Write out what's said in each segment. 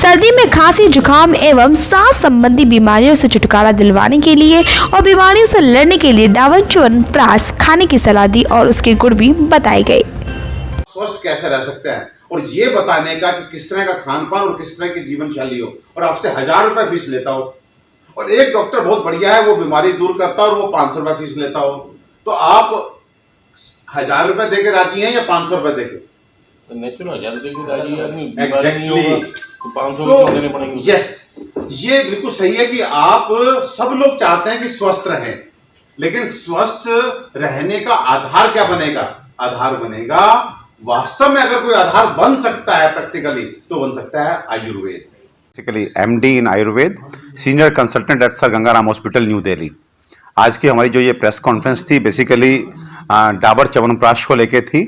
सर्दी में खांसी, जुकाम एवं सांस संबंधी बीमारियों से छुटकारा दिलवाने के लिए और बीमारियों से लड़ने के लिए डाबर च्यवनप्राश खाने की सलाह दी और उसके गुण भी बताए गए। स्वस्थ कैसे रह सकते हैं और ये बताने का कि किस तरह का खान पान और किस तरह की जीवन शैली हो, और आपसे 1000 रुपए फीस लेता हो, और एक डॉक्टर बहुत बढ़िया है, वो बीमारी दूर करता है और वो 500 रुपए फीस लेता हो, तो आप 1000 रुपए देके राजी हैं या 500 रुपए देके? यस, ये बिल्कुल सही है कि आप सब लोग चाहते हैं कि स्वस्थ रहें, लेकिन स्वस्थ रहने का आधार क्या बनेगा? आधार बनेगा, वास्तव में अगर कोई आधार बन सकता है प्रैक्टिकली, तो बन सकता है आयुर्वेद। बेसिकली एमडी इन Ayurveda, senior consultant eight sir Gangaram hospital, new Delhi. आज की हमारी जो ये प्रेस कॉन्फ्रेंस थी, बेसिकली डाबर च्यवनप्राश को लेके थी,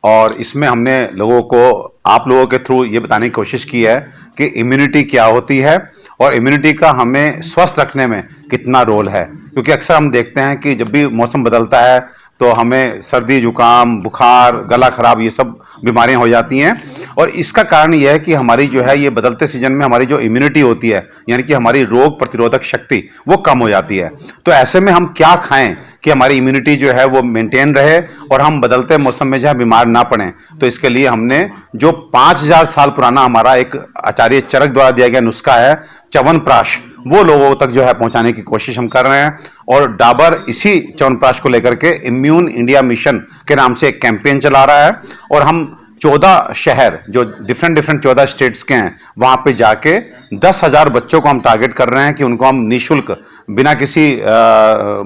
और इसमें हमने आप लोगों के थ्रू ये बताने की कोशिश की है कि इम्यूनिटी क्या होती है और इम्यूनिटी का हमें स्वस्थ रखने में कितना रोल है। क्योंकि अक्सर हम देखते हैं कि जब भी मौसम बदलता है तो हमें सर्दी, जुकाम, बुखार, गला खराब, ये सब बीमारियां हो जाती हैं, और इसका कारण यह है कि हमारी जो है ये बदलते सीजन में हमारी जो इम्यूनिटी होती है, यानी कि हमारी रोग प्रतिरोधक शक्ति, वो कम हो जाती है। तो ऐसे में हम क्या खाएं कि हमारी इम्यूनिटी जो है वो मेंटेन रहे और हम बदलते मौसम में जो है बीमार ना पड़ें? तो इसके लिए हमने जो 5000 साल पुराना हमारा एक आचार्य चरक द्वारा दिया गया नुस्खा है च्यवनप्राश, वो लोगों तक जो है पहुंचाने की कोशिश हम कर रहे हैं। और डाबर इसी च्यवनप्राश को लेकर के इम्यून इंडिया मिशन के नाम से एक कैंपेन चला रहा है, और हम 14 शहर जो डिफरेंट 14 स्टेट्स के हैं, वहां पे जाके 10,000 बच्चों को हम टारगेट कर रहे हैं कि उनको हम निःशुल्क, बिना किसी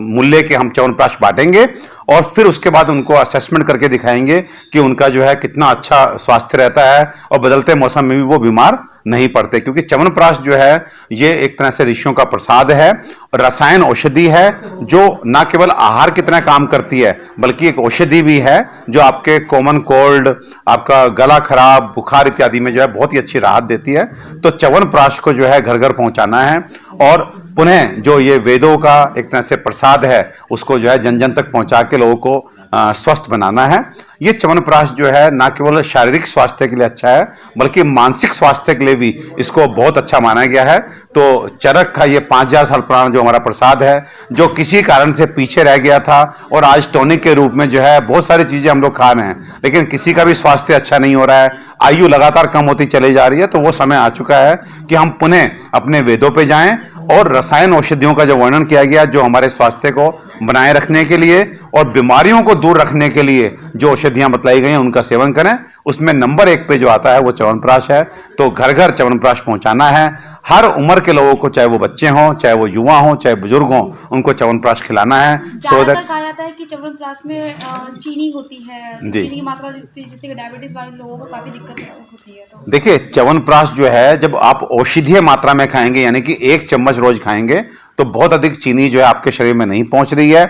मूल्य के हम च्यवनप्राश बांटेंगे, और फिर उसके बाद उनको असेसमेंट करके दिखाएंगे कि उनका जो है कितना अच्छा स्वास्थ्य रहता है और बदलते मौसम में भी वो बीमार नहीं पड़ते। क्योंकि च्यवनप्राश जो है ये एक तरह से ऋषियों का प्रसाद है, रसायन औषधि है, जो न केवल आहार की तरह काम करती है बल्कि एक औषधि भी है, जो आपके कॉमन कोल्ड, आपका गला खराब, बुखार इत्यादि में जो है बहुत ही अच्छी राहत देती है। तो च्यवनप्राश को जो है घर घर पहुंचाना है, और पुनः जो ये वेदों का एक तरह से प्रसाद है उसको जो है जन जन तक पहुंचा के लोगों को स्वस्थ बनाना है। ये च्यवनप्राश जो है ना केवल शारीरिक स्वास्थ्य के लिए अच्छा है बल्कि मानसिक स्वास्थ्य के लिए भी इसको बहुत अच्छा माना गया है। तो चरक का ये 5000 साल पुराना जो हमारा प्रसाद है, जो किसी कारण से पीछे रह गया था, और आज टॉनिक के रूप में जो है बहुत सारी चीजें हम लोग खा रहे हैं, लेकिन किसी का भी स्वास्थ्य अच्छा नहीं हो रहा है, आयु लगातार कम होती चली जा रही है। तो वो समय आ चुका है कि हम पुनः अपने वेदों पे जाएं और रसायन औषधियों का जो वर्णन किया गया, जो हमारे स्वास्थ्य को बनाए रखने के लिए और बीमारियों को दूर रखने के लिए जो औषधियां बतलाई गई हैं, उनका सेवन करें। उसमें नंबर 1 पे जो आता है वो च्यवनप्राश है। तो घर घर च्यवनप्राश पहुंचाना है, हर उम्र के लोगों को, चाहे वो बच्चे हों, चाहे वो युवा हों, चाहे बुजुर्ग हों, उनको च्यवनप्राश खिलाना है। सो दैट कहा जाता है कि च्यवनप्राश में चीनी होती है, चीनी की मात्रा जिससे डायबिटीज वाले लोगों को काफी दिक्कत होती है। तो देखिए, च्यवनप्राश जो है जब आप औषधीय मात्रा में खाएंगे, यानी कि 1 चम्मच रोज खाएंगे, तो बहुत अधिक चीनी जो है आपके शरीर में नहीं पहुंच रही है।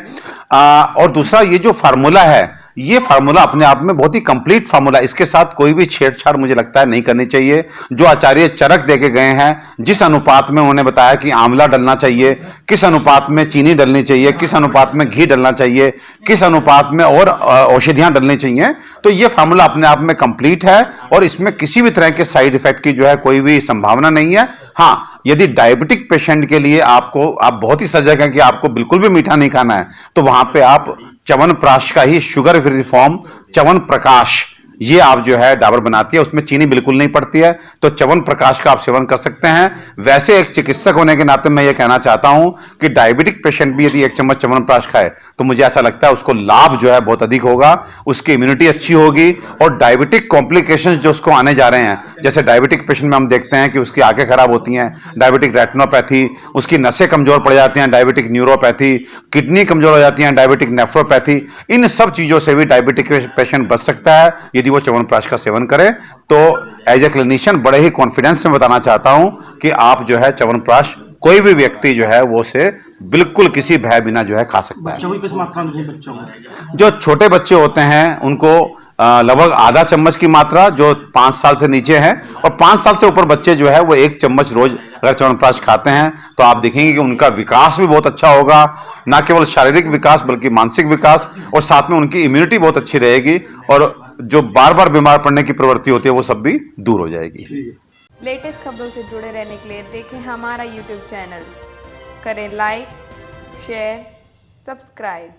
और दूसरा, ये जो फार्मूला है, ये फार्मूला अपने आप में बहुत ही कंप्लीट फार्मूला, इसके साथ कोई भी छेड़छाड़ मुझे लगता है नहीं करनी चाहिए। जो आचार्य चरक देके गए हैं, जिस अनुपात में उन्होंने बताया कि आंवला डलना चाहिए, किस अनुपात में चीनी डलनी चाहिए, किस अनुपात में घी डलना चाहिए, किस अनुपात में और औषधियां डलनी चाहिए, तो ये फार्मूला अपने आप में कंप्लीट है और इसमें किसी भी तरह के साइड इफेक्ट की जो है कोई भी संभावना नहीं है। हाँ, यदि डायबिटिक पेशेंट के लिए आप बहुत ही सजग हैं कि आपको बिल्कुल भी मीठा नहीं खाना है, तो वहां पे आप च्यवनप्राश का ही शुगर फ्री फॉर्म च्यवनप्रकाश, ये आप जो है डाबर बनाती है, उसमें चीनी बिल्कुल नहीं पड़ती है, तो च्यवनप्रकाश का आप सेवन कर सकते हैं। वैसे एक चिकित्सक होने के नाते मैं ये कहना चाहता हूं कि डायबिटिक पेशेंट भी यदि 1 चम्मच च्यवनप्राश खाए तो मुझे ऐसा लगता है उसको लाभ जो है बहुत अधिक होगा, उसकी इम्यूनिटी अच्छी होगी, और डायबिटिक कॉम्प्लिकेशंस जो उसको आने जा रहे हैं, जैसे डायबिटिक पेशेंट में हम देखते हैं कि उसकी आंखें खराब होती हैं, डायबिटिक रेटिनोपैथी, उसकी नसें कमजोर पड़ जाती हैं, डायबिटिक न्यूरोपैथी, किडनी कमजोर हो जाती हैं, डायबिटिक नेफ्रोपैथी, इन सब चीजों से भी डायबिटिक पेशेंट बच सकता है यदि वो च्यवनप्राश का सेवन करे। तो एज ए क्लिनिशियन बड़े ही कॉन्फिडेंस में बताना चाहता हूं कि आप जो है च्यवनप्राश कोई भी व्यक्ति जो है वो से बिल्कुल किसी भय बिना जो है खा सकता है। जो छोटे बच्चे होते हैं उनको लगभग आधा चम्मच की मात्रा, जो 5 साल से नीचे हैं, और 5 साल से ऊपर बच्चे जो है वो 1 चम्मच रोज अगर च्यवनप्राश खाते हैं तो आप देखेंगे कि उनका विकास भी बहुत अच्छा होगा, ना केवल शारीरिक विकास बल्कि मानसिक विकास, और साथ में उनकी इम्यूनिटी बहुत अच्छी रहेगी, और जो बार बार बीमार पड़ने की प्रवृत्ति होती है वो सब भी दूर हो जाएगी। लेटेस्ट खबरों से जुड़े रहने के लिए देखें हमारा यूट्यूब चैनल, करें लाइक, शेयर, सब्सक्राइब।